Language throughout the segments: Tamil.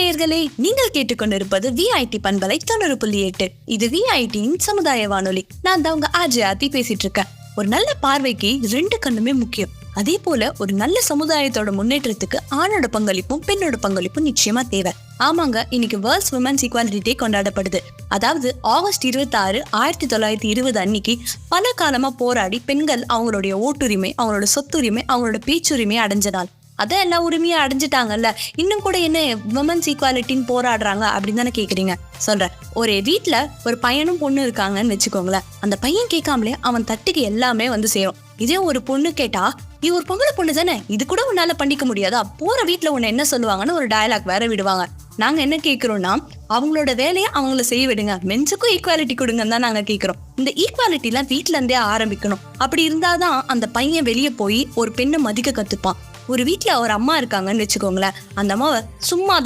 நேயர்களே, நீங்கள் கேட்டுக்கொண்டிருப்பது விஐடி பண்பலை 90.8. இது விஐடியின் சமுதாய வானொலி. நான் தான் உங்க ஆர்ஜே பேசிட்டு இருக்கேன். ஒரு நல்ல பார்வைக்கு 2 கண்ணுமே முக்கியம். அதே போல ஒரு நல்ல சமுதாயத்தோட முன்னேற்றத்துக்கு ஆணோட பங்களிப்பும் பெண்ணோட பங்களிப்பும் நிச்சயமா தேவை. ஆமாங்க, இன்னைக்கு வேர்ல்ட்ஸ் விமன்ஸ் ஈக்வாலிட்டி டே கொண்டாடப்படுது. அதாவது ஆகஸ்ட் 26, 1920 அன்னைக்கு பல காலமா போராடி பெண்கள் அவங்களுடைய ஓட்டுரிமை, அவங்களோட சொத்துரிமை, அவங்களோட பேச்சுரிமை அடைஞ்ச நாள். அதான் எல்லா உரிமையும் அடைஞ்சிட்டாங்கல்ல, இன்னும் கூட என்ன விமன்ஸ் ஈக்வாலிட்டின்னு போராடுறாங்க அப்படின்னு தானே கேக்குறீங்க. சொல்றேன், ஒரு வீட்டுல ஒரு பையனும் பொண்ணு இருக்காங்கன்னு வச்சுக்கோங்களேன். அந்த பையன் கேட்காமலே அவன் தட்டுக்கு எல்லாமே வந்து சேரும். இதே ஒரு பொண்ணு கேட்டா, இது ஒரு பொங்கலை பொண்ணு தானே, இது கூட உன்னால பண்ணிக்க முடியாதா, போற வீட்டுல உன்னை என்ன சொல்லுவாங்கன்னு ஒரு டயலாக் வேற விடுவாங்க. நாங்க என்ன கேட்கிறோம்னா, அவங்களோட வேலையை அவங்கள செய்ய விடுங்க, மென்ஸுக்கும் ஈக்வாலிட்டி கொடுங்கன்னு தான் நாங்க கேட்கிறோம். இந்த ஈக்வாலிட்டி எல்லாம் வீட்டுல இருந்தே ஆரம்பிக்கணும். அப்படி இருந்தாதான் அந்த பையன் வெளியே போய் ஒரு பெண்ணை மதிக்க கத்துப்பான். ஒரு வீட்டுல ஒரு அம்மா இருக்காங்கன்னு வச்சுக்கோங்களேன், அந்த அம்மாவை சும்மா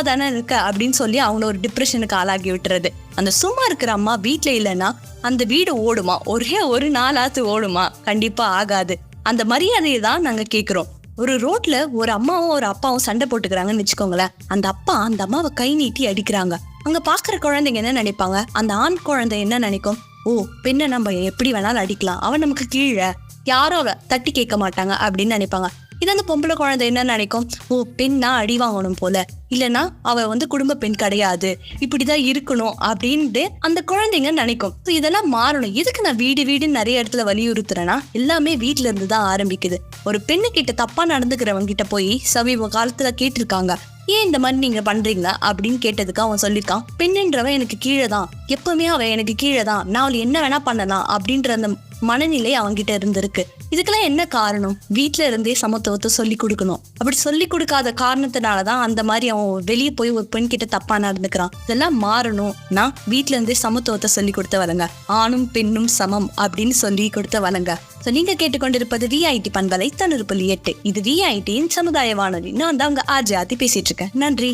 தானே இருக்க அப்படின்னு சொல்லி அவங்கள ஒரு டிப்ரெஷனுக்கு ஆளாக்கி விட்டுறது. அந்த சும்மா இருக்கிற அம்மா வீட்டுல இல்லைன்னா அந்த வீடு ஓடுமா? ஒரே ஒரு நாளாத்து ஓடுமா? கண்டிப்பா ஆகாது. அந்த மரியாதையை தான் நாங்க கேட்கிறோம். ஒரு ரோட்ல ஒரு அம்மாவும் ஒரு அப்பாவும் சண்டை போட்டுக்கிறாங்கன்னு வச்சுக்கோங்களேன். அந்த அப்பா அந்த அம்மாவை கை நீட்டி அடிக்கிறாங்க. அங்க பாக்குற குழந்தைங்க என்ன நினைப்பாங்க? அந்த ஆண் குழந்தை என்ன நினைக்கும்? ஓ, பெண்ணை நம்ம எப்படி வேணாலும் அடிக்கலாம், அவன் நமக்கு கீழே, யாரும் அவளை தட்டி கேட்க மாட்டாங்க அப்படின்னு நினைப்பாங்க. இது அந்த பொம்பளை குழந்தை என்ன நினைக்கும்? ஓ, பெண்ணா அடி வாங்கணும் போல, இல்லைன்னா அவ குடும்ப பெண் கிடையாது, இப்படிதான் இருக்கணும் அப்படின்ட்டு அந்த குழந்தைங்க நினைக்கும். இதெல்லாம் மாறணும். எதுக்கு நான் வீடு நிறைய இடத்துல வலியுறுத்துறேன்னா, எல்லாமே வீட்டுல இருந்து தான் ஆரம்பிக்குது. ஒரு பெண்ணு கிட்ட தப்பா நடந்துக்கிறவங்க கிட்ட போய் சமீப காலத்துல கேட்டிருக்காங்க, ஏன் இந்த மாதிரி நீங்க பண்றீங்களா அப்படின்னு கேட்டதுக்கு அவன் சொல்லியிருக்கான், பெண்ணுன்றவன் எனக்கு கீழே தான், எப்பவுமே அவன் எனக்கு கீழே தான், நான் அவள் என்ன வேணா பண்ணலாம் அப்படின்ற அந்த மனநிலை அவங்கிட்ட இருந்திருக்கு. இதுக்கெல்லாம் என்ன காரணம்? வீட்டுல இருந்தே சமத்துவத்தை சொல்லி கொடுக்கணும். அப்படி சொல்லி கொடுக்காத காரணத்தினாலதான் அந்த மாதிரி அவன் வெளியே போய் ஒரு பெண் கிட்ட தப்பா நடந்துக்கிறான். இதெல்லாம் மாறணும். நான் வீட்டுல இருந்தே சமத்துவத்தை சொல்லி கொடுத்த வளங்க, ஆணும் பெண்ணும் சமம் அப்படின்னு சொல்லி கொடுத்த வளங்க. நீங்க கேட்டுக்கொண்டிருப்பது விஐடி பண்பலை 90.8. இது விஐடியின் சமுதாய வானொலி. நான் தான் உங்க ஆர்ஜே பேசிட்டு இருக்கேன். நன்றி.